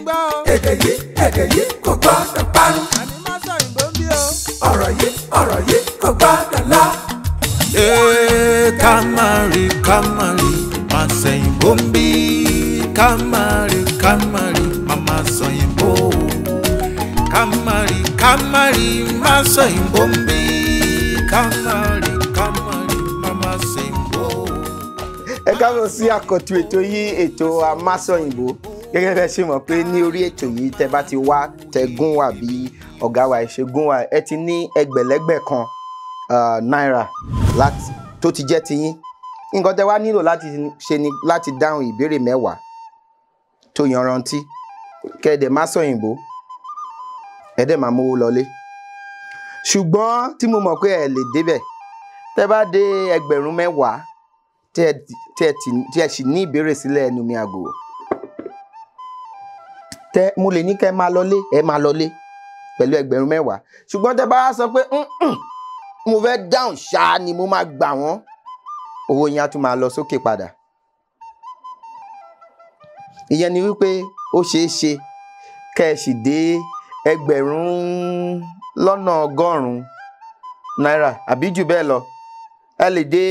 gbọ́ o. èdè yìí kò gbọ́dọ̀ parun. àní má sọ òyìnbó ń bí o. ọ̀rọ̀ yìí kò gbọ́dọ̀ lọ. Kamari, kamari, masayimbo mbi. Kamari, kamari, mama sayimbo. Kamari, kamari, masayimbo mbi. Kamari, kamari, mama sayimbo. Ẹ káàbọ̀ sí àkọ́tún ètò yìí, ètò Amáṣọyìnbó. Gẹ́gẹ́ bẹ́ẹ̀ ṣe mọ̀ pé ní orí ètò yìí tẹ́ bá ti wá tẹ́gún wà bí ọ̀gá wa ìṣègùn wa, ẹ ti ní ẹgbẹ̀lẹ́gbẹ̀ kan náírà tó ti jẹ́ tiyín. Nǹkan tẹ́ wá nílò láti ṣe ni láti dáhùn ìbéèrè 10 tó yanrantí. Kẹ́ẹ̀dẹ̀ má sọ̀yìnbó, ẹ̀dẹ̀ máa mówó lọlé. Ṣùgbọ́n tí mo mọ̀ pé ẹ lè débẹ̀, tẹ́ bá dé ẹgbẹ̀rún 10 tí ẹ sì ní ìbéèrè sílẹ̀ ẹnu mi àgò. Mo lè ní kẹ́ máa lọlé, ẹ máa lọlé pẹ̀lú ẹgbẹ̀rún 10. Ṣùgbọ́n tẹ́ bá sọ pé mo fẹ́ dáhùn ṣáá ni mo máa gbà wọ́n, owó yẹn á tún máa lọ sókè padà. Ìyẹn ni wípé ó ṣeé ṣe kẹ́ ẹ sì dé ẹgbẹ̀rún lọ́nà 100 náírà àbí jù bẹ́ẹ̀ lọ. Ẹ lè dé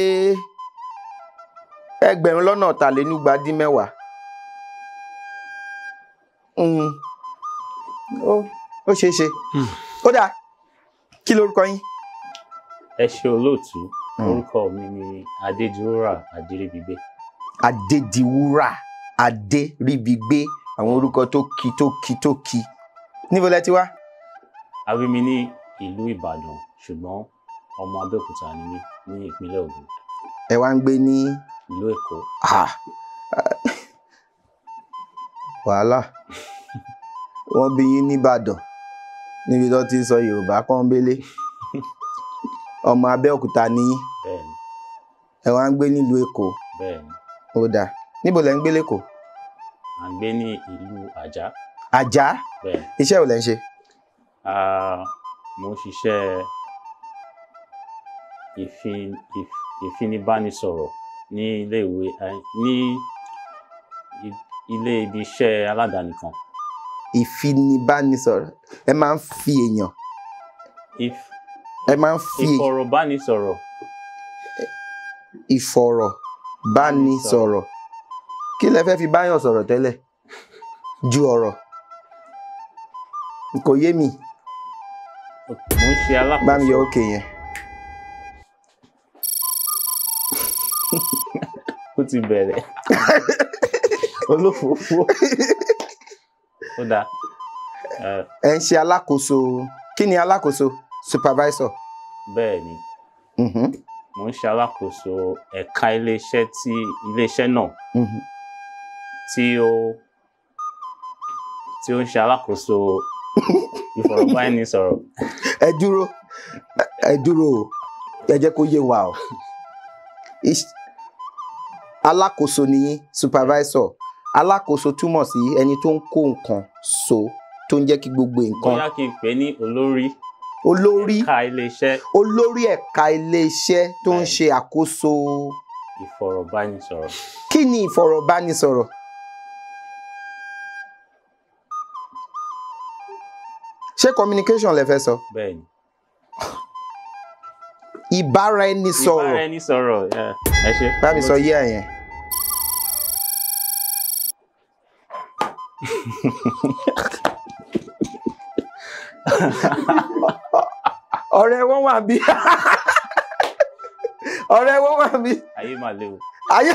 ẹgbẹ̀rún lọ́nà 250. Ó ṣeé ṣe. Ó dáa, kí lorúkọ yín? Ẹ ṣé olóòtú, orúkọ mi ni Adédiwúrà Adéríbigbé. Adédiwúrà Adéríbigbé, àwọn orúkọ tó kí. Níbo lẹ ti wá? A bí mi ní ìlú Ìbàdàn, ṣùgbọ́n ọmọ Abẹ́òkúta ni mí ní ìpínlẹ̀ Ògùn. Ẹ wá ń gbé ní ìlú Èkó. Wàhálà. Wọ́n bí yín ní Ìbàdàn níbi tó ti sọ Yorùbá pọ́nbélé. Ọmọ Abẹ́òkúta ni yín. Bẹ́ẹ̀ni. Ẹ wá ń gbé nílùú Èkó. Bẹ́ẹ̀ni. Ó dáa. Níbo lẹ ń gbé lÉkòó? À ń gbé ní ìlú Àjá. Àjá? Bẹ́ẹ̀ni. Iṣẹ́ wo lẹ ń ṣe? Mo ń ṣiṣẹ́ ìfinibánisọ̀rọ̀ ní ilé ibi iṣẹ́ aládàáni kan. Ìfinibánisọ̀rọ̀. Ẹ máa ń fi èèyàn. Ẹ máa ń fi ìfọ̀rọ̀bánisọ̀rọ̀. Ìfọ̀rọ̀bánisọ̀rọ̀. Kí lẹ fẹ́ fi báyàn sọ̀rọ̀ tẹ́lẹ̀? Ju ọ̀rọ̀. Kò yé mi. Mo ń ṣe alákòóso. Bá mi yọ òkè yẹn. Ó ti bẹ̀rẹ̀. Olófòófó. Ó dáa. Ẹ ń ṣe alákòóso. Kí ni alákòóso? Supervisor. Bẹ́ẹ̀ni. Mo ń ṣe alákòóso ẹ̀ka iléeṣẹ́ náà tí ó ń ṣe alákòóso ìfọ̀rọ̀bánisọ̀rọ̀. Ẹ dúró o, ẹ jẹ́ kó yé wa o. Alákòóso ni yín, supervisor. Alákòóso túmọ̀ sí ẹni tó ń kó nǹkan so, tó ń jẹ́ kí gbogbo nǹkan. Bóyá kí n pè ní olórí. Ẹ̀ka iléeṣẹ́. Olórí ẹ̀ka iléeṣẹ́ tó ń ṣe àkóso ìfọ̀rọ̀bánisọ̀rọ̀. Kí ni ìfọ̀rọ̀bánisọ̀rọ̀? Ṣé communication lẹ fẹ́ sọ? Bẹ́ẹ̀ni. Ìbáraẹnisọ̀rọ̀. Ìbáraẹnisọ̀rọ̀, ẹ ṣé. Bá mi sọ yé ẹ̀yẹn. Ọ̀rẹ́ wọn wà bí. Ọ̀rẹ́ wọn wà bí. Ayé mà le o. Ayé.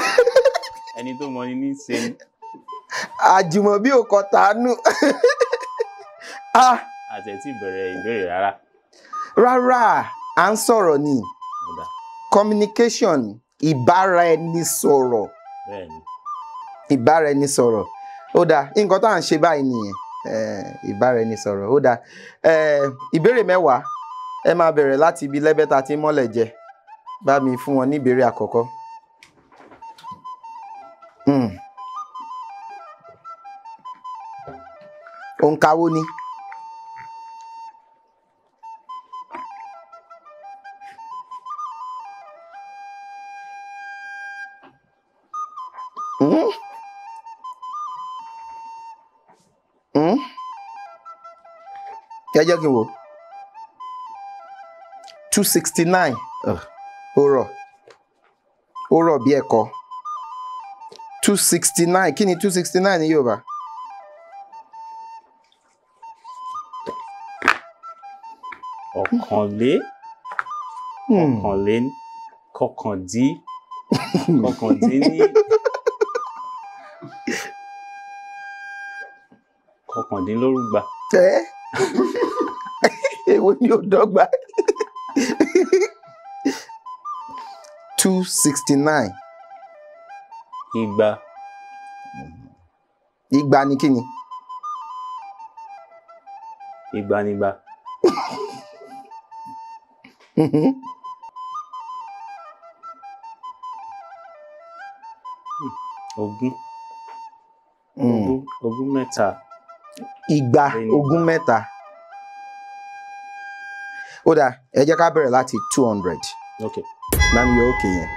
Ẹni tó mọ ni ní ṣe ni. Àjùmọ̀bí ò kọ tàánú. Àtẹ̀tí bẹ̀rẹ̀ ìbéèrè rárá. Rárá, à ń sọ̀rọ̀ ni. Communication, ìbáraẹnisọ̀rọ̀. Bẹ́ẹ̀ni. Ìbáraẹnisọ̀rọ̀. Ó dáa, nǹkan tá à ń ṣe báyìí nìyẹn. Ìbáraẹnisọ̀rọ̀. Ó dáa. Ìbéèrè 10. Ẹ máa bẹ̀rẹ̀ láti ibi lẹ́bẹ̀ta tí mọ́lẹ̀ jẹ. Bá mi fún wọn ní ìbéèrè àkọ́kọ́. Òǹkàwó ni. ẹ jẹ́ kí n wò 269 ó rọ̀ bí ẹ̀kọ́ 269 kí ni 269 ní Yorùbá? ọ̀kànlé kọkàndínlórúgba. Èwo ni ó dọ́gba? 269. Igba. Igba ni kí ni? Igba nígba. Ogún. Ogún mẹ́ta. Igba ogún mẹ́ta. Ó dáa, ẹ jẹ́ ká bẹ̀rẹ̀ láti 200. Okay. Mami yóò òkè yẹn.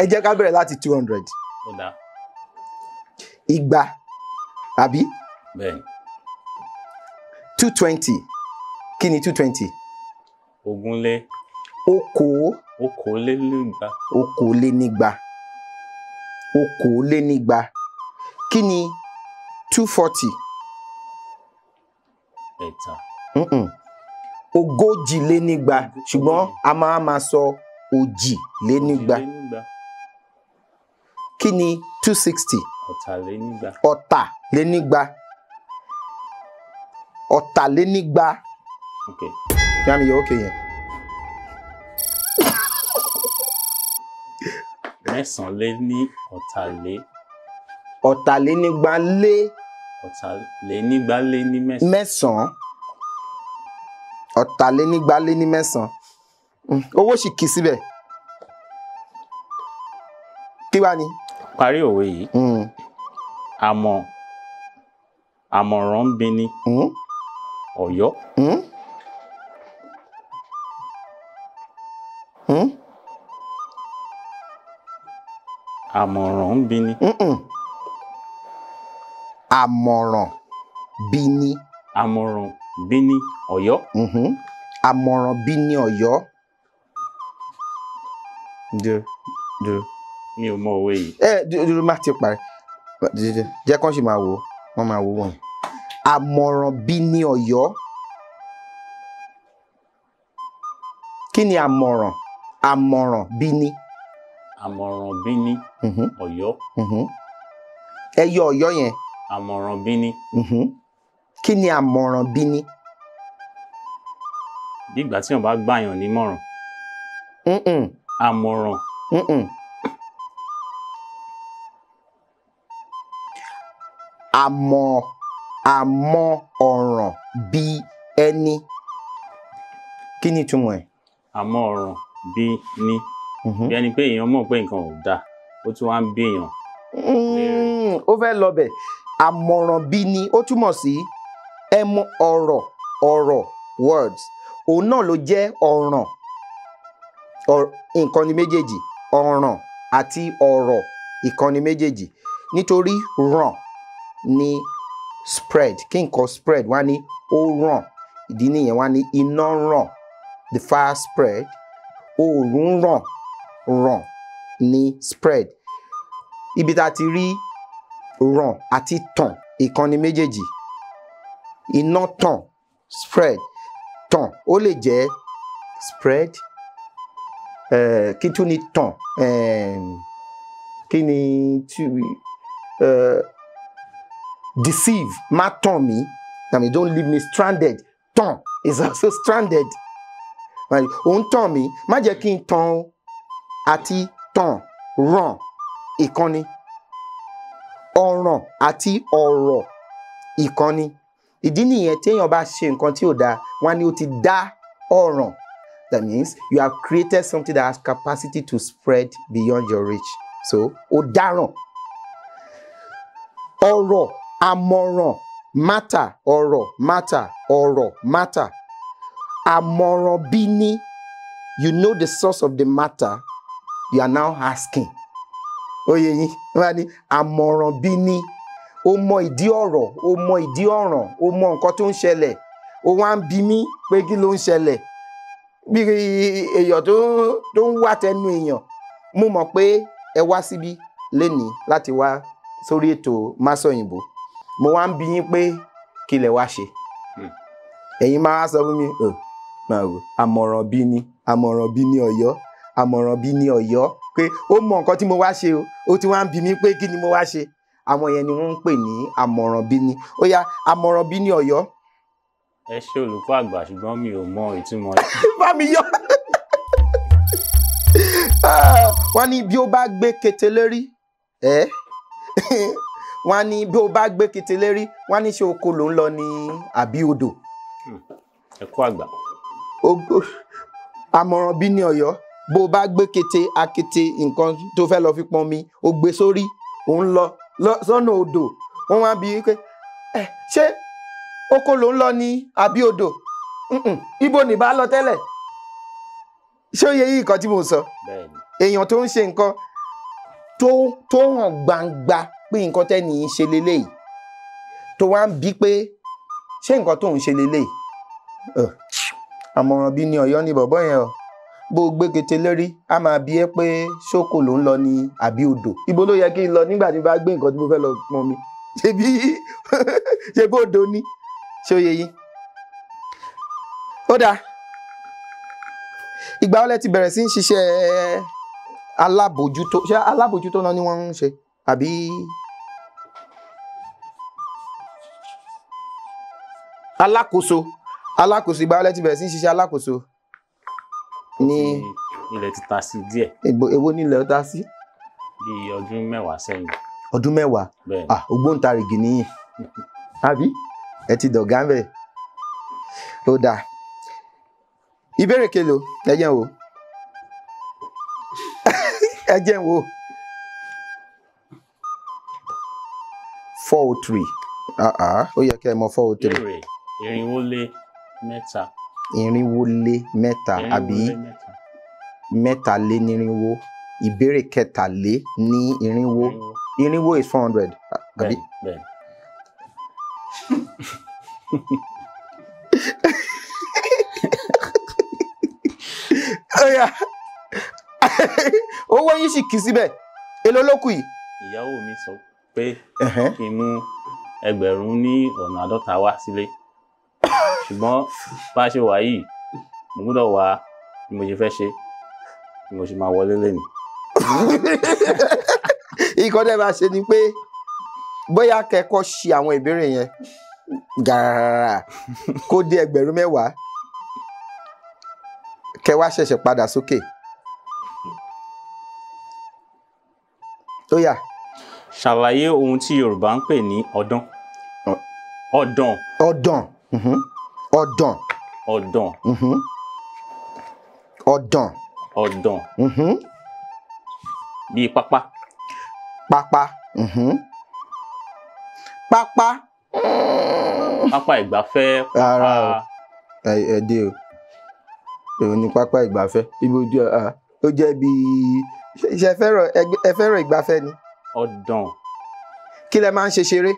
Ẹ jẹ́ ká bẹ̀rẹ̀ láti 200. Ó dáa. Igba, àbí? Bẹ́ẹ̀ni. 220. Kí ni 220? Ogúnlé. Okòólénígba. Okòólénígba. Okòólénígba. Kí ni 240? Ẹ̀ta. Ogójìlénígba, ṣùgbọ́n a máa sọ òjìlénígba. Kí ni 260? Ọ̀tàlénígba. Ọ̀tàlénígba. Ọ̀tàlénígba. Okay. Mami yóò òkè yẹn. Mẹ́sàn-án-lé-ní ọ̀tàlé. Ọ̀tàlénígba lé. Ọ̀tàlénígba lé ní mẹ́sàn-án. Mẹ́sàn-án. Ọ̀tàlénígba lé ní mẹ́sàn-án. Owó sì kì í síbẹ̀. Kí wá ni? Parí òwe yìí. Àmọ̀ràn ń bi ni. Ọ̀yọ́. Àmọ̀ràn ń bi ni. Àmọ̀ràn bí ni. Àmọ̀ràn bí ni Ọ̀yọ́. Àmọ̀ràn bí ni Ọ̀yọ́. Mi ò mọ òwe yìí. Dúró má ti parí. Jẹ́ kán sì máa wò ó. Wọ́n máa wò wọ́n. Àmọ̀ràn bí ni Ọ̀yọ́. Kí ni àmọ̀ràn? Àmọ̀ràn bí ni. Àmọ̀ràn bí ni Ọ̀yọ́. Ẹ yọ Ọ̀yọ́ yẹn. Àmọ̀ràn bí ni. Kí ni àmọ̀ràn bí ni? Bí ìgbà tí wọ́n bá gbàyàn nímọ̀ràn. Àmọ̀ràn. Àmọ̀ ọ̀ràn bí ẹni. Kí ni ìtumọ̀ ẹ̀? Àmọ̀ ọ̀ràn bí ni. Bí ẹni pé èèyàn mọ̀ pé nǹkan ò dáa, ó tún wá ń bí èèyàn. Ó fẹ́ lọ bẹ̀. Àmọ̀ràn bí ni ó túmọ̀ sí ẹmu ọ̀rọ̀ words. Òun náà ló jẹ́ ọ̀ràn. Nǹkan ni méjèèjì. Ọ̀ràn àti ọ̀rọ̀ ìkan ni méjèèjì. Nítorí ràn ni spread. Kí nǹkan spread wá ní ó ràn. Ìdí nìyẹn wá ní iná ràn. The fire spread. Oòrùn ràn ni spread. Ibi tá a ti rí ràn àti tàn ìkan ni méjèèjì. Iná tàn spread. Tàn ó lè jẹ́ spread. Kí tún ni tàn? Kí ni deceive. Má tàn mí. I mean, don't leave me stranded. Tàn is also stranded. Òun tàn mí. Má jẹ́ kí n tàn o. Àti tàn ràn ìkànnì. Ọ̀ràn àti ọ̀rọ̀ ìkànnì. Ìdí nìyẹn téèyàn bá ṣe nǹkan tí ò dáa, wọ́n ní ó ti dá ọ̀ràn. That means you have created something that has capacity to spread beyond your reach. So, ó dáràn. Ọ̀rọ̀, àmọ̀ràn, matter, ọ̀rọ̀, matter. ọ̀rọ̀ matter. Àmọ̀ràn bí ní, you know the source of the matter, you are now asking. Oyè yín, wọ́n ní àmọ̀ràn bí ní, ó mọ ìdí ọ̀rọ̀, ó mọ ìdí ọ̀ràn, ó mọ nǹkan tó ń ṣẹlẹ̀, ó wá ń bi mí pé kí ló ń ṣẹlẹ̀. Bí èèyàn tó ń wá tẹnu èèyàn, mo mọ̀ pé ẹ wá síbí lénìí láti wá sórí ètò Masọ̀yìnbó. Mo wá ń bi yín pé kí lẹ wá ṣe. Ẹ̀yin máa sọ fún mi, máa wò, àmọ̀ràn bí ní, àmọ̀ràn bí ní Ọ̀yọ́, àmọ̀ràn bí ní Ọ̀yọ́, pé ó mọ nǹkan tí mo wá ṣe o, ó ti wá ń bi mí pé kí ni mo wá ṣe. Àwọn yẹn ni wọ́n ń pè ní àmọ̀ràn bí ní. Ó yá, àmọ̀ràn bí ní Ọ̀yọ́. Ẹ ṣé olùkọ́ àgbà ṣùgbọ́n mi ò mọ ìtumọ̀ ẹ̀. Bá mi yọ. Wọ́n ní bí ó bá gbé kété lérí, wọ́n ní bí ó bá gbé kété lérí, wọ́n ní ṣé oko ló ń lọ ní àbí odò. Ẹ kú àgbà. Àmọ̀ràn bí ní Ọ̀yọ́, bó bá gbé kété akété nǹkan tó fẹ́ lọ fi pọn mi, ó gbé sórí, ó ń lọ sọ́nà odò. Wọ́n wá bí pé ṣé oko ló ń lọ ní àbí odò. Ibo ni bá lọ tẹ́lẹ̀. Ṣé ó yẹ yí nǹkan tí mo sọ? Èèyàn tó ń ṣe nǹkan tó hàn gbangba pé nǹkan tẹ́ni ń ṣe leléyìí, tó wá ń bí pé ṣé nǹkan tó ń ṣe leléyìí. Àmọ̀ràn bí ní Ọ̀yọ́ ni bọ̀bọ́ yẹn o. Bó gbé kété lérí, a máa bí ẹ pé ṣókò ló ń lọ ní àbí odò. Ibo ló yẹ kí n lọ nígbà tí mo bá gbé nǹkan tí mo fẹ́ lọ pọn mi. Ṣé bó odò ni? Ṣé ó yẹ yín? Ó dáa. Ìgbà wo lẹ ti bẹ̀rẹ̀ sí ń ṣiṣẹ́ alábòjútó? Ṣé alábòjútó náà ni wọ́n ń ṣe? Àbí alákòóso? Alákòóso, ìgbà wo lẹ ti bẹ̀rẹ̀ sí ń ṣiṣẹ́ alákòóso? Ní ilẹ̀ ti ta sí díẹ̀. Èwo ni ilẹ̀ ta sí? Bí ọdún 10 sẹ́yìn. Ọdún 10? Bẹ́ẹ̀. Ògbóǹtarìgì nìyí. Àbí? Ẹ ti dọ̀gá ń bẹ̀. Ó dáa. Ìbéèrè kelo, ẹ jẹ́ n wò. Ẹ jẹ́ n wò. 403. Ó yẹ kẹ́ ẹ mọ 403. Ìbéèrè 403. Àbí 403. Ìbéèrè 403. Irinwó is 400. Àbí? Bẹ́ẹ̀. Owó yín sì kì í síbẹ̀. Èló ló kù yìí? Ìyàwó mi sọ pé kí n mú 50 wá sílé. Ṣùgbọ́n bá ṣe wà yìí, mo gbọ́dọ̀ wá bí mo ṣe fẹ́ ṣe, bí mo ṣe máa wọlé lẹ́nu. Ìkọ́ dẹ̀ bá ṣe ni pé bóyá kẹ́kọ̀ọ́ ṣe àwọn ìbéèrè yẹn gàràrà kó dé 10,000 kẹ́ wá ṣẹ̀ṣẹ̀ padà sókè. Ó yá. Ṣàlàyé ohun tí Yorùbá ń pè ní ọdán. Ọdán. Ọdán. Ọdán. Ọdán. Ọdán. Ọdán. Bíi pápá. Pápá. Pápá. Pápá ìgbafẹ́. Rárá o. Ẹ dé o. Èwo ni pápá ìgbafẹ́? Ibo ó jẹ́ bíi ṣe ẹ fẹ́ràn ìgbafẹ́ ni? Ọdán. Kí lẹ máa ń ṣe ṣeré?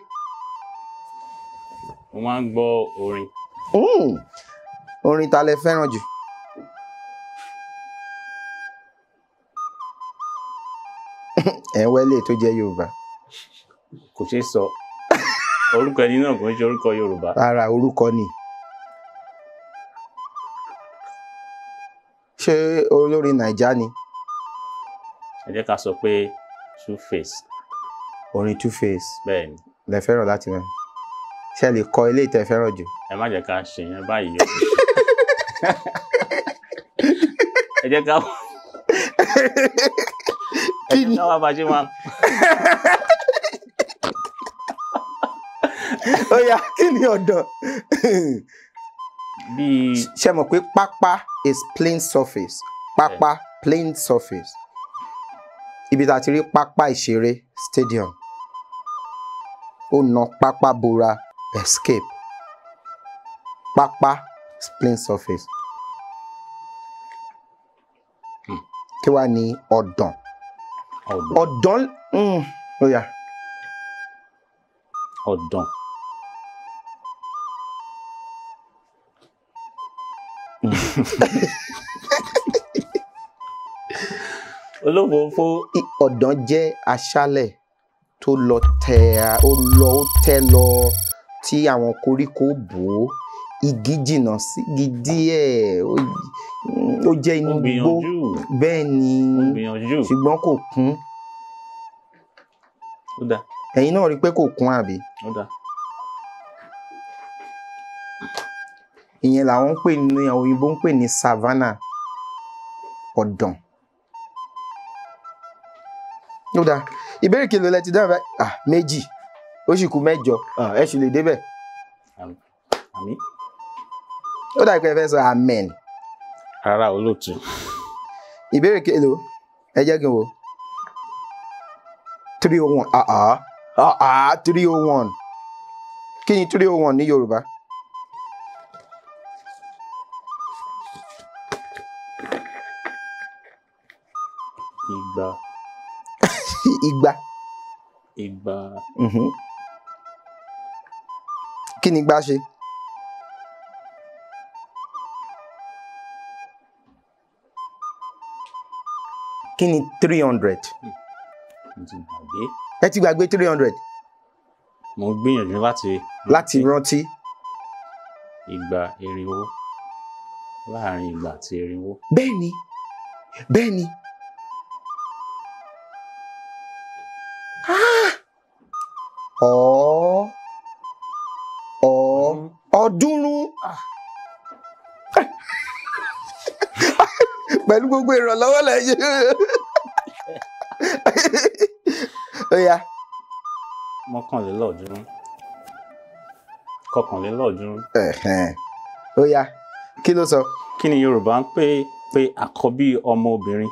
Mo máa ń gbọ́ orin. Orin ta lẹ fẹ́ràn jù? Ẹ ń wẹ́lẹ̀ tó jẹ́ Yorùbá. Kò ṣeé sọ. Orúkọ ẹni náà kò ń ṣe orúkọ Yorùbá. Rárá, orúkọ ni. Ṣé olórin Naija ni? Ẹ jẹ́ ká sọ pé Two Face. Orin Two Face. Bẹ́ẹ̀ ni. Lẹ fẹ́ràn láti mọ̀. Ṣé lè kọ ilé ìtẹ́ fẹ́ràn jù? Ẹ má jẹ́ ká ṣe yẹn báyìí yọ. Ẹ jẹ́ ká kí ni wá bá ṣe máa. Ó yá, kí ni ọ̀dàn? Ṣé mọ̀ pé pápá is plain surface. Pápá plain surface. Ibi tá a ti rí pápá ìṣeré stadium. Ó na pápá bora escape. pápá plain surface. Kí wá ní ọ̀dàn? Ọ̀dàn ó yá. Ọ̀dàn. Olófòófó. Ọ̀dàn jẹ́ aṣálẹ̀ tó lọ tẹ́ lọ tí àwọn koríko bò ó, igi jìnnà sí igi díẹ̀, ó jẹ́ inú igbó. Bẹ́ẹ̀ ni, ṣùgbọ́n kò kún. Ó dáa. Ẹ̀yin náà rí i pé kò kún àbí? Ó dáa. Ìyẹn làwọn ń pè ní àwọn òyìnbó ń pè ní savannah. Ọ̀dàn. Ó dáa. Ìbéèrè kí ló lẹ ti dáhùn báyìí? Méjì. Ó sì kù mẹ́jọ. Ẹ sì lè débẹ̀. Àmín. Ó dà pé ẹ fẹ́ sọ amen. Rárá, olóòtú. Ìbéèrè kí ló? Ẹ jẹ́ kí n wò. 301. 301. Kí ni 301 ní Yorùbá? Igba. Igba. Igba. Kí ni igba ṣe? Kí ni 300? Ẹ ti gbàgbé 300? Mo gbìyànjú láti rántí. Igba, irinwó. Láàárín igba àti irinwó. Bẹ́ẹ̀ni. Bẹ́ẹ̀ni. Ọ̀ọ́dúnrún. Pẹ̀lú gbogbo ìrànlọ́wọ́ lẹ́yìn. Ó yá. Mọ́kànlélọ́ọ̀ọ́dúnrún. Kọkànlélọ́ọ̀ọ́dúnrún. Ó yá. Kí ló sọ? Kí ni Yorùbá ń pè àkọ́bí ọmọ obìnrin?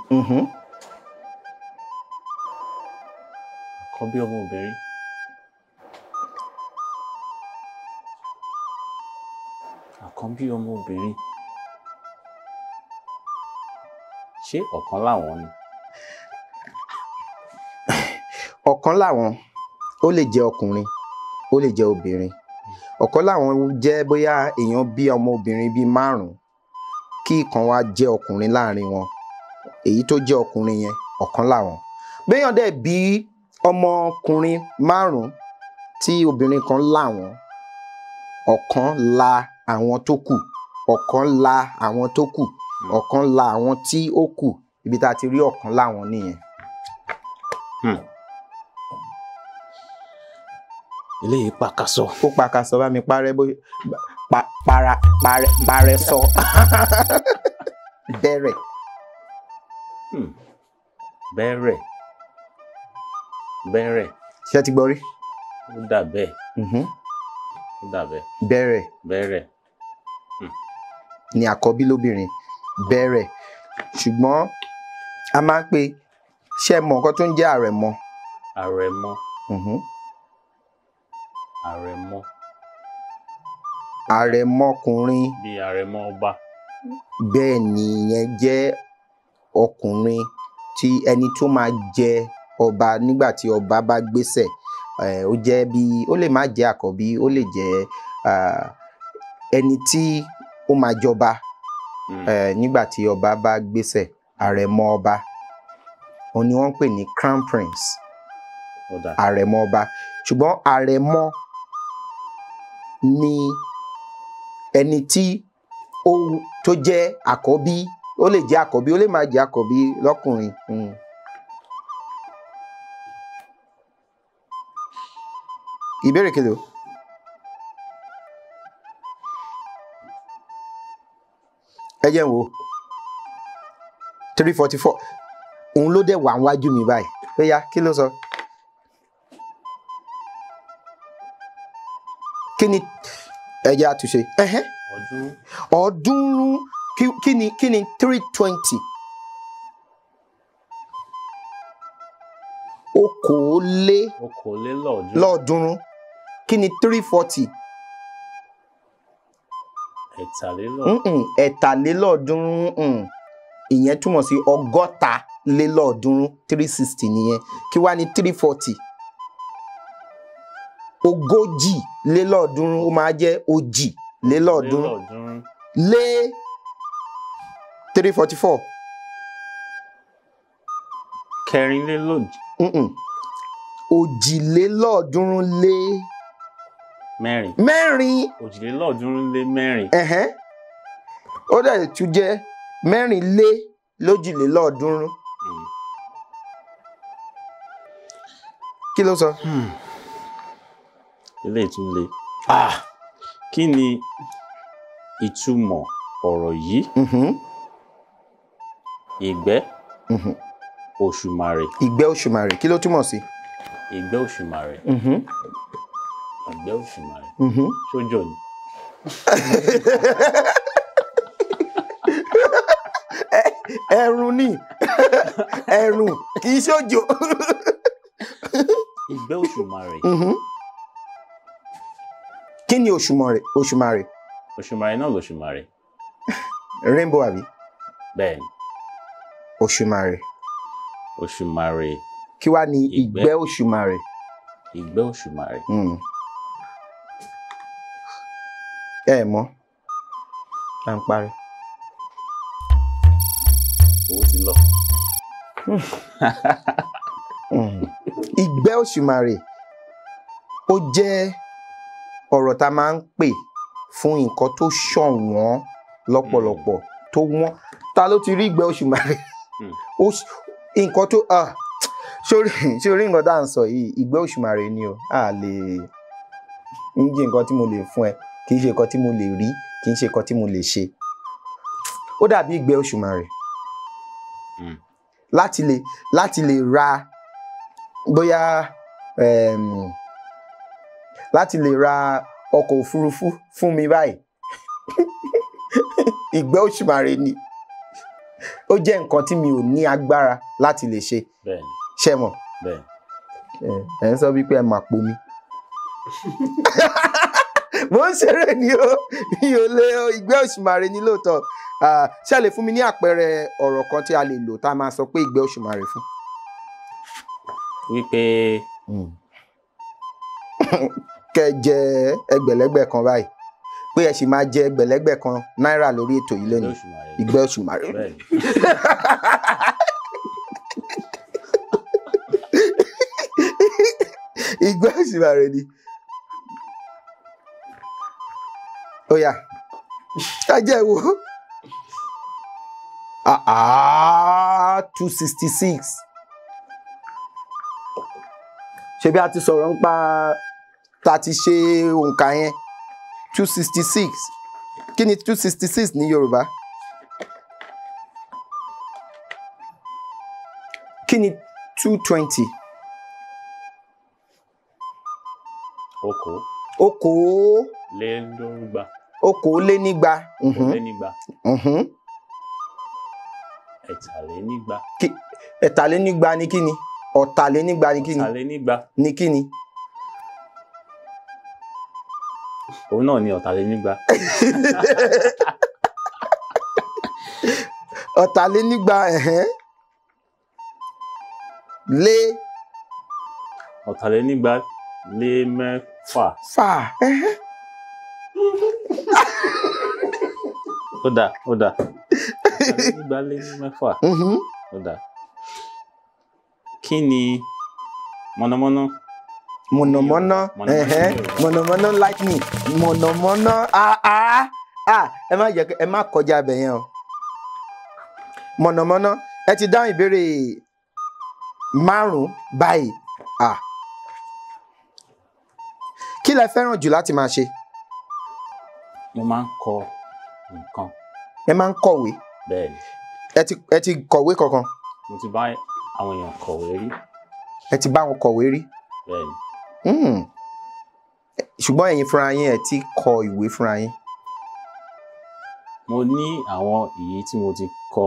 Àkọ́bí ọmọ obìnrin. Àkọ́bí ọmọ obìnrin. Ṣé ọ̀kan láwọn ni? Ọ̀kan láwọn, ó lè jẹ́ ọkùnrin, ó lè jẹ́ obìnrin. Ọ̀kan láwọn jẹ́ bóyá èèyàn bí ọmọ obìnrin bíi 5 kí ìkan wá jẹ́ ọkùnrin láàrin wọn. Èyí tó jẹ́ ọkùnrin yẹn, ọ̀kan láwọn. Béèyàn dẹ̀ bí ọmọkùnrin 5 tí obìnrin kan láwọn, ọ̀kan la àwọn tó kù, ọ̀kan la àwọn tó kù, ọ̀kan la àwọn tí ó kù. Ibi tá a ti rí ọ̀kan láwọn nìyẹn. Eléyìí pàkàsọ. Ó pàkàsọ, bá mi parẹ́ parẹ́ sọ. Bẹ̀rẹ̀. Bẹ̀rẹ̀. Bẹ̀rẹ̀. Ṣé ẹ ti gbọ́ rí? Ó dà bẹ́ẹ̀. Ó dà bẹ́ẹ̀. Bẹ̀rẹ̀. Bẹ̀rẹ̀. Ni àkọ́bí lóbìnrin. Bẹ̀rẹ̀. Ṣùgbọ́n a máa ń pe, ṣé mọ nǹkan tó ń jẹ́ àrẹ̀mọ? Àrẹ̀mọ. Àrẹ̀mọ. Àrẹ̀mọkùnrin. Bí àrẹ̀mọ ọba. Bẹ́ẹ̀ ni, ìyẹn jẹ́ ọkùnrin tí ẹni tó máa jẹ ọba nígbà tí ọba bá gbéṣẹ̀. Ó jẹ́ bí, ó lè má jẹ́ àkọ́bí, ó lè jẹ́ ẹni tí ó máa jọba nígbà tí ọba bá gbéṣẹ̀. Àrẹ̀mọ ọba. Òun ni wọ́n ń pè ní crown prince. Àrẹ̀mọ ọba. Ṣùgbọ́n àrẹ̀mọ ni ẹni tí tó jẹ́ àkọ́bí. Ó lè jẹ́ àkọ́bí, ó lè má jẹ́ àkọ́bí lọ́kùnrin. Ìbéèrè kelo? Ẹ jẹ́ n wò. 344. Òun ló dẹ̀ wà níwájú mi báyìí. Ó yá, kí ló sọ? Kí ni ẹ jẹ́ àtúnṣe? Ọ̀ọ́dúnrún. Kí ni 320? Okòólélọ́ọ̀ọ́dúnrún. Kí ni 340? ẹ̀tàlélọ́ọ̀dúnrún. ẹ̀tàlélọ́ọ̀ọ́dúnrún ìyẹn túmọ̀ sí ọgọ́talélọ́ọ̀ọ́dúnrún 360 nìyẹn kí wá ní 340 ogójìlélọ́ọ̀ọ́dúnrún ó máa jẹ́ òjìlélọ́ọ̀ọ́dúnrún lé 344 kẹrìnlélógún. òjìlélọ́ọ̀ọ́dúnrún lé mẹ́rin òjìlélọ́ọ̀ọ́dúnrún lé mẹ́rin. ó dẹ̀ tún jẹ́ mẹ́rin lé lójìlélọ́ọ̀ọ́dúnrún kí ló sọ. ilé ìtúnlé. kí ni ìtumọ̀ ọ̀rọ̀ yìí? ìgbẹ́ òṣùmàrè. ìgbẹ́ òṣùmàrè kí ló túmọ̀ sí. ìgbẹ́ òṣùmàrè. ìgbẹ́ òṣùmàrè. sójò ni. ẹ̀rùn ni ẹ̀rùn kì í ṣòjò. ìgbẹ́ òṣùmàrè. kí ni òṣùmàrè. òṣùmàrè náà lòṣùmàrè. rainbow àbí. bẹ́ẹ̀ni. òṣùmàrè. òṣùmàrè. kí wá ní ìgbẹ́ òṣùmàrè. ìgbẹ́ òṣùmàrè. ẹ mọ̀ à ń parí. owó ti lọ. ìgbẹ́ òṣùmàrè ó jẹ́ ọ̀rọ̀ tá a máa ń pè fún nǹkan tó ṣọ̀wọ́n lọ́pọ̀lọpọ̀ tó wọ́n. ta ló ti rí ìgbẹ́ òṣùmàrè? nǹkan tó sórí nǹkan tá à ń sọ yìí ìgbẹ́ òṣùmàrè ni o a lè ń jẹ́ nǹkan tí mo lè fún ẹ kì í ṣe nǹkan tí mo lè rí kì í ṣe nǹkan tí mo lè ṣe. ó dàbí ìgbẹ́ òṣùmàrè láti lè ra bóyá láti lè ra ọkọ̀ òfurufú fún mi báyìí ìgbẹ́ òṣùmàrè ni ó jẹ́ nǹkan tí mi ò ní agbára láti lè ṣe. bẹ́ẹ̀ni. ṣé mọ̀. bẹ́ẹ̀ni. ẹ ń sọ wípé ẹ mà po mi. mo ń ṣeré ni o mi ò lè ìgbẹ́ òṣùmàrè ni lóòótọ́. ṣé ẹ lè fún mi ní àpẹẹrẹ ọ̀rọ̀ kan tí a lè lò tá a máa sọ pé ìgbẹ́ òṣùmàrè fún. wípé. kẹ́ jẹ ẹgbẹ̀lẹ́gbẹ̀ kan báyìí pé ẹ sì máa jẹ ẹgbẹ̀lẹ́gbẹ̀ kan náírà lórí ètò yìí lónìí. ìgbẹ́ òṣùmàrè. ìgbẹ́ òṣùmàrè ni. ó yá ẹ jẹ́ wo 266 ṣebí a ti sọ̀rọ̀ nípa tá a ti ṣe òǹkà yẹn 266 kí ni 266 ní Yorùbá? kí ni 220? okòólélọ́gbà. okòólénígba. okòólénígba. ẹ̀tàlénígba. ẹ̀tàlénígba ni kí ni? ọ̀tàlénígba ni kí ni? ọ̀tàlénígba. ni kí ni? òun náà ni ọ̀tàlénígba. ọ̀tàlénígba lé. ọ̀tàlénígba lé mẹ́fà. ó dà. ọ̀tàlénígba lé mẹ́fà. ó dà. kí ni mọ̀nàmọ́ná? mọ̀nàmọ́ná lightning mọ̀nàmọ́ná ẹ má kọjá abẹ yẹn o. mọ̀nàmọ́ná ẹ ti dáhùn ìbéèrè 5 báyìí. kí lẹ fẹ́ràn jù láti máa ṣe? mo máa ń kọ nǹkan. ẹ máa ń kọ̀wé? bẹ́ẹ̀ni. ẹ ti kọ̀wé kankan? mo ti bá àwọn èèyàn kọ̀wé rí. ẹ ti bá wọn kọ̀wé rí? bẹ́ẹ̀ni. ṣùgbọ́n ẹ̀yin fúnra yín ẹ ti kọ ìwé fúnra yín? mo ní àwọn èyí tí mo ti kọ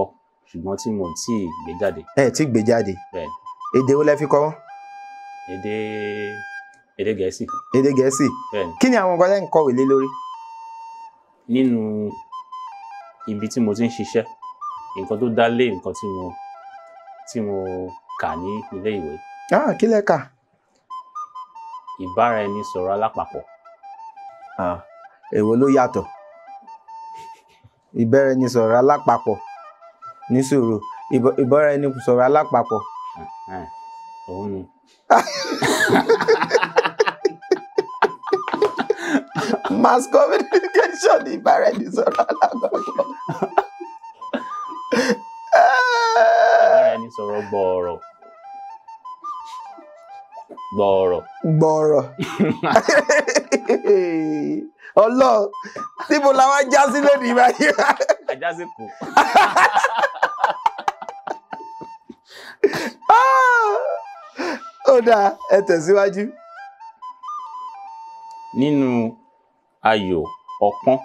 ṣùgbọ́n tí mo ti gbé jáde. ẹ ti gbé jáde? bẹ́ẹ̀ni. èdè wo lẹ fi kọ wọ́n? èdè Gẹ̀ẹ́sì. èdè Gẹ̀ẹ́sì? bẹ́ẹ̀ni. kí ni àwọn nǹkan lẹ́ ń kọ̀wé lé lórí? nínú ibi tí mo ti ń ṣiṣẹ́ nǹkan tó dá lé nǹkan tí mo kà ní ilé ìwé. Kí lẹ kà? Ìbáraẹnisọ̀rọ̀ alápapọ̀. Èwo ló yàtọ̀? Ìbáraẹnisọ̀rọ̀ alápapọ̀ ní sùúrù. Ìbáraẹnisọ̀rọ̀ alápapọ̀. Òun ni. Mass communication ìbáraẹnisọ̀rọ̀ alápapọ̀. Ìbáraẹnisọ̀rọ̀ gbọ̀ọ̀rọ̀. Ọlọ́run, níbo la wá já sí lónìí báyìí? Ajá sí kù. Ó dáa, ẹ tẹ̀síwájú. Nínú ayò ọpọ́n,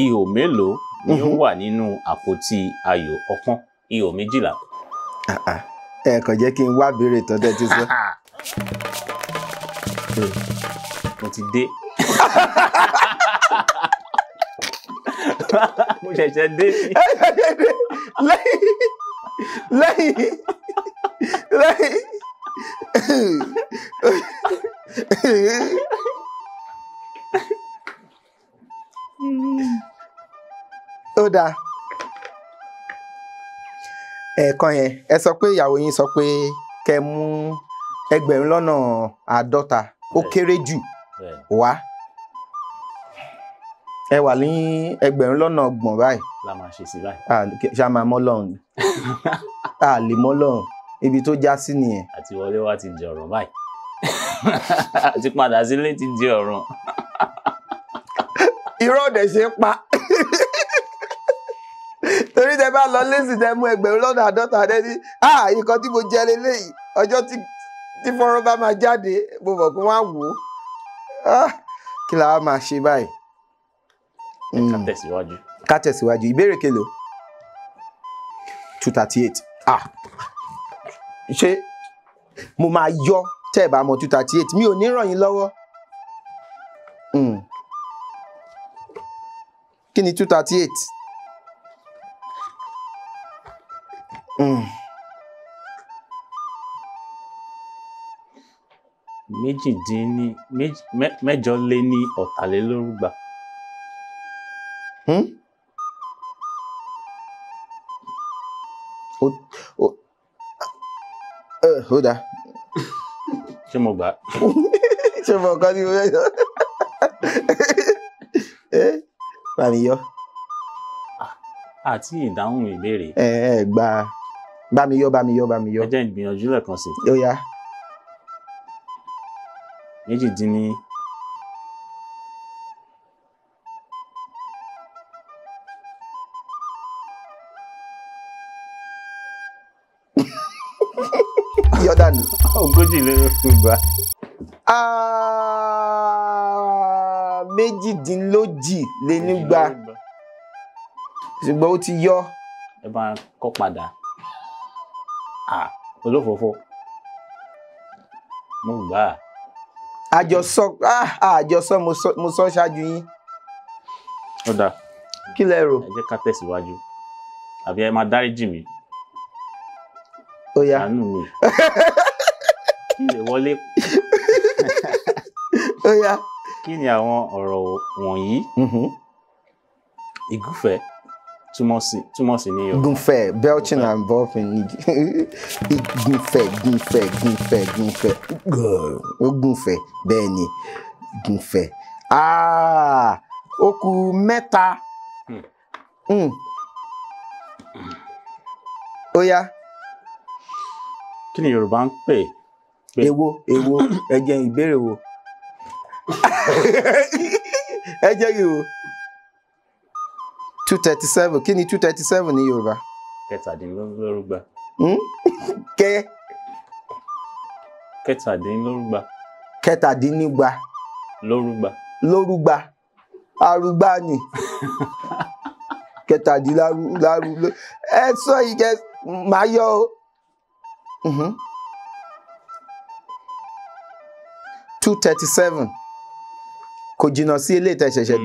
ihò mélòó ni ó wà nínú àpótí ayò ọpọ́n? Ihò 12. Ẹ kàn jẹ́ kí n wá béèrè tán tẹ́ ti sọ. Mo ti dé. Mo ṣẹ̀ṣẹ̀ dé. Lẹ́yìn. Ó dáa. Ẹ̀ẹ̀kan yẹn ẹ sọ pé ìyàwó yín sọ pé kẹ́ mú 50,000 ó kéré jù wá. Ẹ wà ní 30,000 báyìí. La máa ṣe sí báyìí. Ṣá máa mọ́ lọ́hùn. A lè mọ́ lọ́hùn. Ibi tó já sí nìyẹn. Àti wọlé wá ti di ọ̀ràn báyìí. Àti padà sílé ti di ọ̀ràn. Irọ́ ọ̀dẹ̀ ṣe pa. Torí tẹ bá lọ lẹ́sìn tẹ mú 50,000 dẹ́ni. Nǹkan tí mo jẹ leléyìí ọjọ́ tí fọ́nrán bá máa jáde mo mọ̀ pé wọ́n á wò ó. Kí la wá máa ṣe báyìí? Ká tẹ̀síwájú. Ká tẹ̀síwájú. Ìbéèrè kelo? 238. Ṣé mo máa yọ tẹ́ ẹ bá mọ 238? Mi ò ní ràn yín lọ́wọ́. Kí ni 238? Mẹ́jọ lé ní ọ̀tàlélọ́rùgbà. Ó dáa. Ṣé mo gbà? Ṣé mo kọ́ ní mo fẹ́ yọ? Bá mi yọ. Àti ìdáhùn ìbéèrè. Gbà. Bá mi yọ. Ẹ jẹ́ ìgbìyànjú lẹ́ẹ̀kan sí. Ó yá. 2 Yọ dànù. 40 lé lórúgba. 32 lé nígbà. Ṣùgbọ́n ó ti yọ. Ẹ bá kọ́ padà. Olófòófó. Mo gbà. Àjọsọ mo sọ ṣáájú yín. Ó dáa. Kí lẹ rò? Ẹ jẹ́ ká tẹ̀síwájú. Àbí ẹ máa dáríjì mí. Ó yá. Àánú mi. Kí lè wọlé. Ó yá. Kí ni àwọn ọ̀rọ̀ wọ̀nyí? Ìgúfẹ̀ túmọ̀ sí ní Yorùbá. Gúnfẹ̀, belching and burping. Gúnfẹ̀. Ó gúnfẹ̀ bẹ́ẹ̀ ni. Gúnfẹ̀. Ó kù 3. Ó yá. Kí ni Yorùbá ń pè? Èwo ẹ jẹ́ ìbéèrè wo? Ẹ jẹ́ ìwò. 237. Kí ni 237 ní Yorùbá? Kẹtàdínlórúgba. Kẹtàdínnígba. Lórúgba. Arúgbá ni. Kẹtàdínlárú. Ẹ sọ yìí kẹ máa yọ o. 237. Kò jìnnà sí ilé ìtẹ̀ṣẹ̀ṣẹ̀.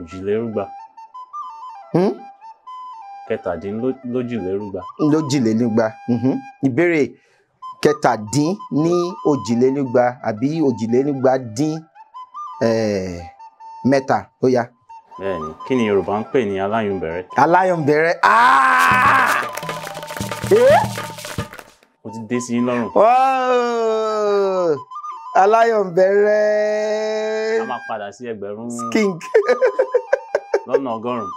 òjìlérúgba. Kẹtàdínlójìlérúgba. Lójìlélúgba. Ìbéèrè kẹtàdín ní òjìlélúgba àbí òjìlélúgba dín mẹ́ta ó yá. Bẹ́ẹ̀ni, kí ni Yorùbá ń pè ní aláyùnbẹ̀rẹ̀? Aláyùnbẹ̀rẹ̀. Ó ti dé sí yín lọ́rùn. Aláyùnbẹ̀rẹ̀. A máa padà sí ẹgbẹ̀rún skink. lọ́nà ọgọ́rùn-ún.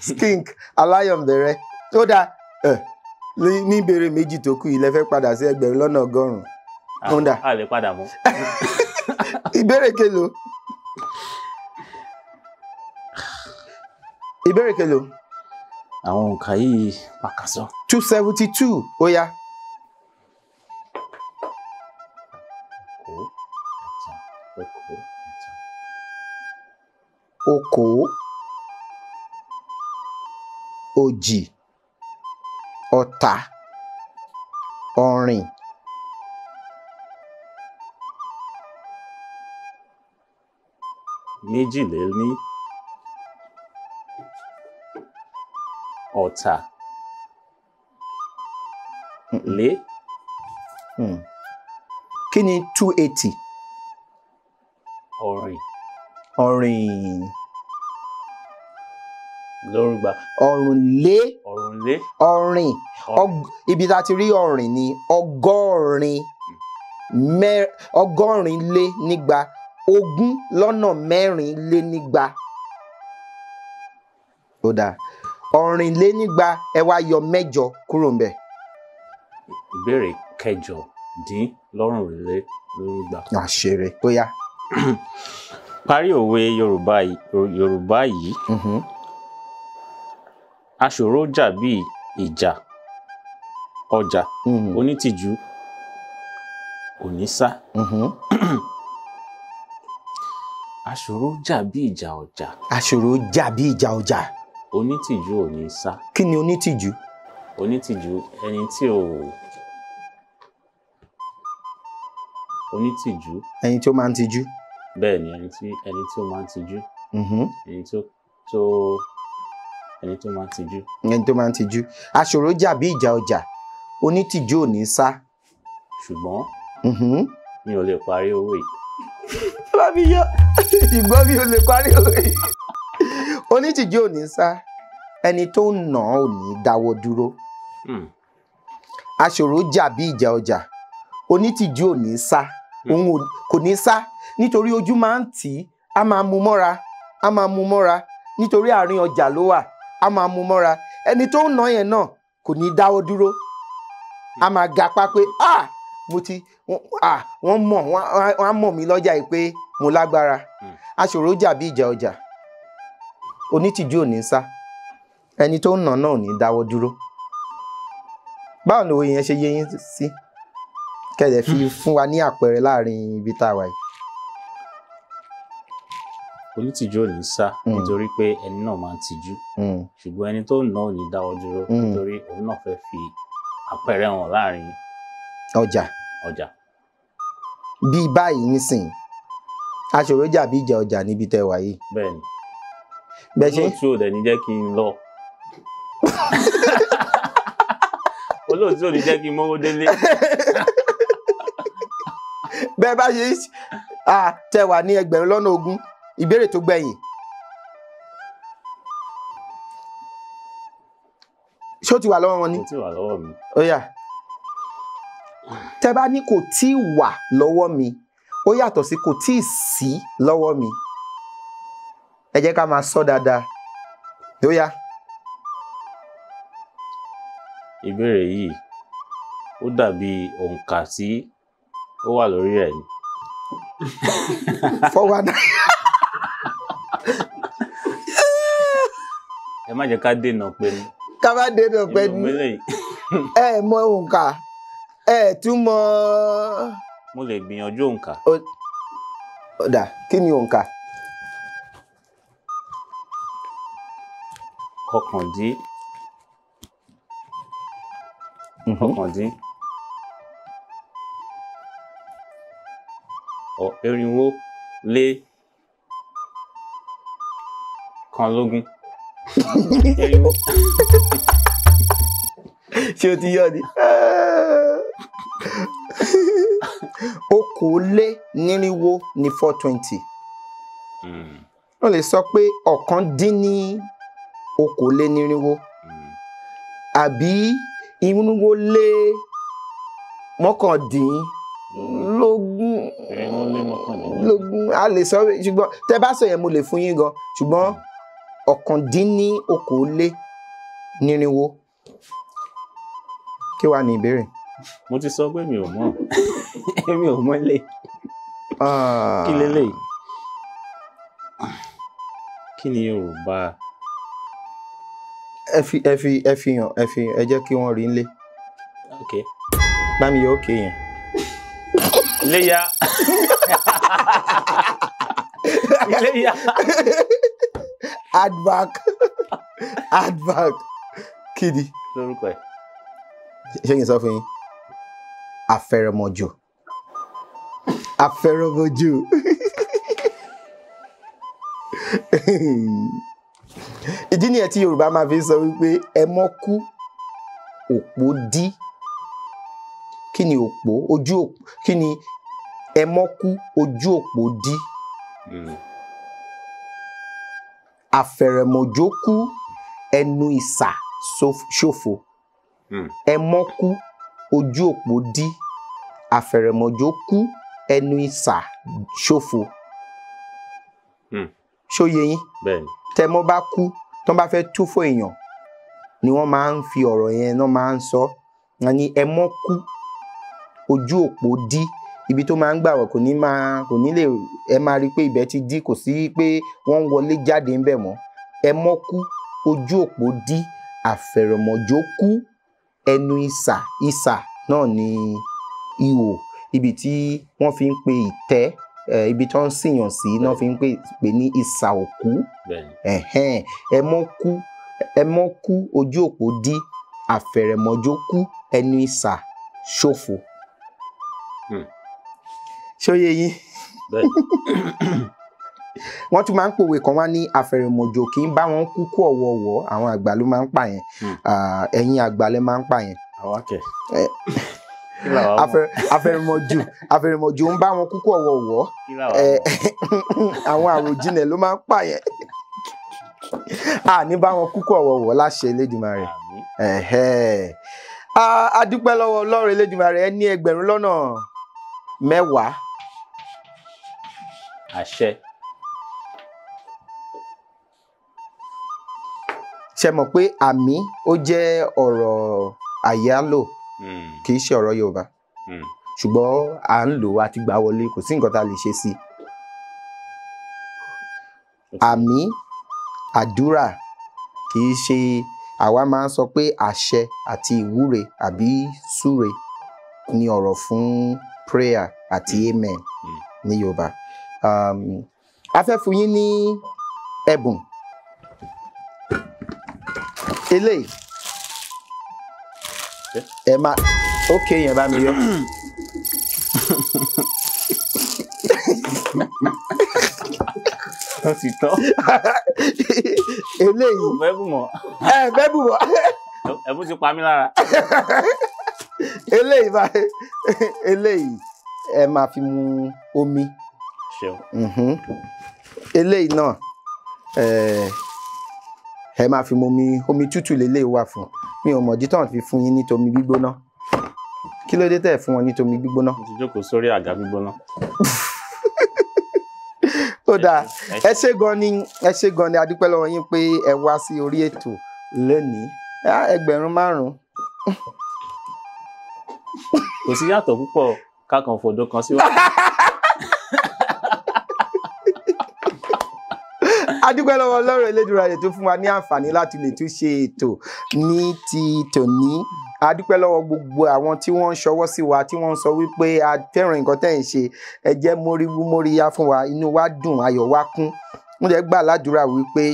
skink aláyùnbẹ̀rẹ̀. Ó dáa ní ìbéèrè méjì tó kù yìí lẹ fẹ́ padà sí ẹgbẹ̀rún lọ́nà ọgọ́rùn-ún. Ó dáa. A lè padà mọ́. Ìbéèrè kelo. Ìbéèrè kelo. Àwọn òǹkà yìí pàkàṣọ. 272 ó yá. Okòó, òjì, ọ̀tà, ọ̀rìn, méjìléní ọ̀tà lé. Kí ni 280? Ọ̀rìn. Ọ̀rìn. Lórúgba. Ọ̀rùnlé. Ọ̀rùnlé. Ọ̀rìn. Ibi tá a ti rí ọ̀rìn ni ọgọ́rin. Ọgọ́rin lé nígba. Ogún lọ́nà mẹ́rin lé nígba. Ó dáa. Ọ̀rìn lé nígba ẹ wá yọ mẹ́jọ kúrò ńbẹ̀. Ìbéèrè kẹjọ dín lọ́rùnlé lórúgba. Àṣeré ó yá. Parí òwe Yorùbá yìí. Aṣòro jà bí ìjà ọjà. Onítìjú òní sá. Aṣòro jà bí ìjà ọjà. Aṣòro jà bí ìjà ọjà. Onítìjú òní sá. Kí ni onítìjú? Onítìjú ẹni tí ò. Onítìjú. Ẹni tí ó máa ń tijú. Bẹ́ẹ̀ ni ẹni tí ó máa ń tijú. Ẹni tó máa ń tijú. Ẹni tó máa ń tijú. Aṣòro jà bí ìjà ọjà. Onítìjú ò ní sá. Ṣùgbọ́n mi ò lè parí òwe yìí. Bábí yọ ìgbọ́ mi ò lè parí òwe yìí. Onítìjú ò ní sá. Ẹni tó ń nà ò ní dáwọ́ dúró. Aṣòro jà bí ìjà ọjà. Onítìjú ò ní sá. Òun kò ní sá nítorí ojú máa ń tì í. A máa mú mọ́ra. A máa mú mọ́ra nítorí àárín ọjà ló wà. A máa mú mọ́ra. Ẹni tó ń nà yẹn náà kò ní dáwọ́ dúró. A máa gapá pé wọ́n á mọ̀ mí lọ́jà yìí pé mo lágbára. Aṣòro jà bí ìjà ọjà. Onítìjú ò ní sá. Ẹni tó ń nà náà ò ní dáwọ́ dúró. Báwo ni òwe yẹn ṣe yé yín sí? Kẹ̀lẹ́ fi fún wa ní àpẹẹrẹ láàrin ibi tá a wà yìí. Onítìjú ò ní sá nítorí pé ẹni náà máa ń tijú. Ṣùgbọ́n ẹni tó ń nà ò ní dáwọ́ dúró nítorí òun náà fẹ́ fi àpẹẹrẹ hàn láàrin ọjà. Bí báyìí nísìnyí aṣòro jà bí ìjà ọjà níbi tẹ́ wà yìí. Bẹ́ẹ̀ni. Bẹ́ẹ̀ olóòtú ò dẹ̀ ní jẹ́ kí n lọ. Olóòtú ò ní jẹ́ kí n mówó délé. Bẹ́ẹ̀ bá ṣe tẹ́ wà ní ẹgbẹ̀rún lọ́nà ogún. Ìbéèrè tó gbẹ̀yìn. Ṣé ó ti wà lọ́wọ́ wọn ni? Kò tí wà lọ́wọ́ mi. Ó yá. Tẹ́ bá ní kò tí wà lọ́wọ́ mi, ó yàtọ̀ sí kò tí sí lọ́wọ́ mi. Ẹ jẹ́ ká máa sọ dáadáa. Ó yá. Ìbéèrè yìí ó dàbí òǹkà tí ó wà lórí ẹ̀ ni. 419. Ẹ má jẹ́ ká dènà pé ní. Ká má dènà pé ní. Ẹ mọ òǹkà. Ẹ tún mọ. Mo lè gbìyànjú òǹkà. Ó dà, kí ni òǹkà? Ọ̀kàndín. irinwó lé kanlógún. Irinwó. ṣé o ti yọ ni okòólénírínwó ní 420 wọ́n lè sọ pé ọ̀kan dín ní okòólénírínwó àbí irínwó lé mọ́kàndínlógún Irinwó lé mọ́kàndínlógún. lógún a lè sọ ṣùgbọ́n tẹ́ bá sọ yẹn mo lè fún yín gan ṣùgbọ́n ọ̀kan dín ní okòólénírínwó kí wàá ní ìbéèrè. Mo ti sọ pé mi ò mọ̀. Èmi ò mọ̀ lé. Kí leléyìí? Kí ni Yorùbá? ẹ fi hàn ẹ jẹ́ kí wọ́n rí nílé Ok. bá mi yọ òkè yẹn. Iléyá. Iléyá. advac kidi Lórúkọ ẹ̀. ṣé kí n sọ fún yín afẹrẹmọjò ìdí nìyẹn tí Yorùbá máa fi sọ wípé ẹ mọ́ kú òpó dí. Kí ni òpó ojú òpó kí ni ẹ mọ́ kú ojú òpó dí. Afẹ̀rẹ̀mọ̀jó kú ẹnu ìsà ṣòfò. Ẹ mọ́ kú ojú òpó dí. Afẹ̀rẹ̀mọ̀jó kú ẹnu ìsà ṣòfò. Ṣó yé yín? Bẹ́ẹ̀ni. Tẹmọ́ bá kú tán bá fẹ́ túfọ̀ èèyàn ni wọ́n máa ń fi ọ̀rọ̀ yẹn náà máa ń sọ. Wọ́n ní ẹ mọ́ kú ojú òpó dí. Ibi tó máa ń gbà wọ̀ kò ní lè ẹ máa rí pé ibẹ̀ ti dí kò sí pé wọ́n ń wọlé jáde ń bẹ̀ mọ́. Ẹ mọ́ kú ojú òpó dí. Afẹ̀rẹ̀mọ̀jó kú ẹnu ìsà náà ni ihò ibi tí wọ́n fi ń pe ìtẹ́ ibi tó ń sìyàn sí náà fi ń pè ní ìsà òkú. Ẹ mọ́ kú ojú òpó dí. Afẹ̀rẹ̀mọ̀jó kú ẹnu ìsà ṣòfò. Ṣó yé yín? Wọ́n tún máa ń pòwe kan wá ní afẹ̀rẹ̀mọ̀jò kì í bá wọn kúkú ọ̀wọ̀ọ̀wọ̀ àwọn àgbà ló máa ń pa yẹn ẹ̀yin àgbà lẹ máa ń pa yẹn. Afẹ̀rẹ̀mọ̀jò ń bá wọn kúkú ọ̀wọ̀ọ̀wọ̀ àwọn àròjinlẹ̀ ló máa ń pa yẹn. Ní bá wọn kúkú ọ̀wọ̀ọ̀wọ̀ láṣẹ Elédùmarè. A dúpẹ́ lọ́wọ́ Ọlọ́run Elédùmarè ẹ ní 1010. Àṣẹ. Ṣé mọ̀ pé àmì ó jẹ́ ọ̀rọ̀ àyálò kì í ṣe ọ̀rọ̀ Yorùbá ṣùgbọ́n à ń lò àti gbà wọlé kò sí nǹkan tá a lè ṣe sí. Àmì àdúrà kì í ṣe àwa máa ń sọ pé àṣẹ àti ìwúre àbí súre ni ọ̀rọ̀ fún prayer àti amen ní Yorùbá. A fẹ́ fún yín ní ẹ̀bùn eléyìí ẹ máa ókè yẹn bá mi yọ. Ó ti tọ́. Eléyìí Bẹ́ẹ̀ bù mọ́. bẹ́ẹ̀ bù mọ́. Ẹ̀bùn ti pa mí lára. Eléyìí ẹ máa fi mu omi. Eléyìí náà ẹ máa fi mu omi tútù lélẹ́yìí wà fún. Mi ò mọ̀dí tán fi fún yín ní tomi gbígbóná. Kí ló dé tẹ̀ fún wọn ní tomi gbígbóná? Mo ti jókòó sórí àga gbígbóná. Ó dáa ẹ ṣé gan ni a dúpẹ́ lọ́wọ́ yín pé ẹ wá sí orí ètò lónìí 5,000. Kò sí yàtọ̀ púpọ̀ kákan fòdó kan sí wa. A dúpẹ́ lọ́wọ́ Ọlọ́run Elédùmarè tó fún wa ní àǹfààní láti lè tún ṣe ètò ní ti tòní. A dúpẹ́ lọ́wọ́ gbogbo àwọn tí wọ́n ń ṣọwọ́ sí wa tí wọ́n ń sọ wípé a fẹ́ràn nǹkan tẹ́ ń ṣe ẹ jẹ́ móríyá fún wa inú wa dùn ayọ̀ wa kún. Mo jẹ́ gbà ládùúrà wípé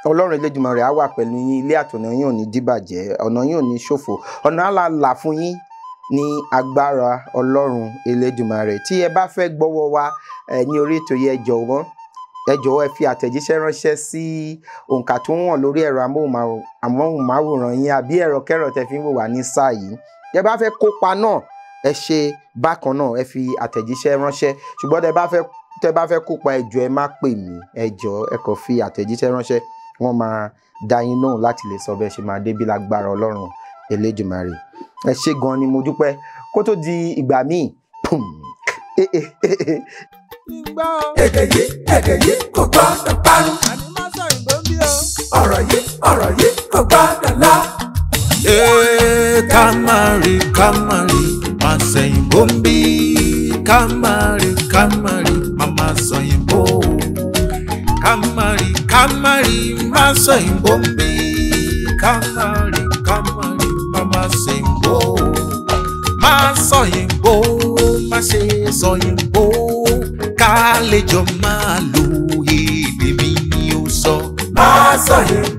Ọlọ́run Elédùmarè á wà pẹ̀lú yín ilé àtọ̀nà yín ò ní dìbàjẹ́ ọ̀nà yín ò ní ṣòfò ọ̀nà á là fún yín ní agbára Ọlọ́run Elédùmarè. Tí ẹ bá fẹ́ gbọ́wọ́ wa ní orí ètò yìí, ẹ jọ̀wọ́ ẹ fi àtẹ̀jíṣẹ́ ránṣẹ́ sí òǹkà tó ń hàn lórí ẹ̀rọ amóhùnmáwòrán yín àbí ẹ̀rọ kẹ́rọ̀ tẹ́ fi ń wò wá ní sáà yìí. Tẹ́ bá fẹ́ kópa náà, ẹ ṣe bákan náà, ẹ fi àtẹ̀jíṣẹ́ ránṣẹ́. Ṣùgbọ́n tẹ́ bá fẹ́ kópa, ẹ jọ̀ọ́ ẹ má pè mí, ẹ jọ̀ọ́ ẹ kàn fi àtẹ̀jíṣẹ́ ránṣẹ́. Wọ́n máa dá yín náà láti lè sọ bẹ́ẹ̀ ṣe máa débí lágbára Ọlọ́run Elédùmarè. Ẹ ṣé gan ni mo dúpẹ́. Kó tó di ìgbà míì. Èdè yìí kò gbọ́dọ̀ parun. Ọ̀rọ̀ yìí kò gbọ́dọ̀ lọ. Kamari, máa sẹ̀yìnbó ń bí. Kamari, máa sọ̀yìnbó. Kamari, máa sọ̀yìnbó ń bí. Kamari, máa sẹ̀yìnbó. Máa sọ̀yìnbó, má ṣe sọ̀yìnbó. Ká lè jọ máa lo èdè mi ni ó sọ. Máa sọ̀yìnbó.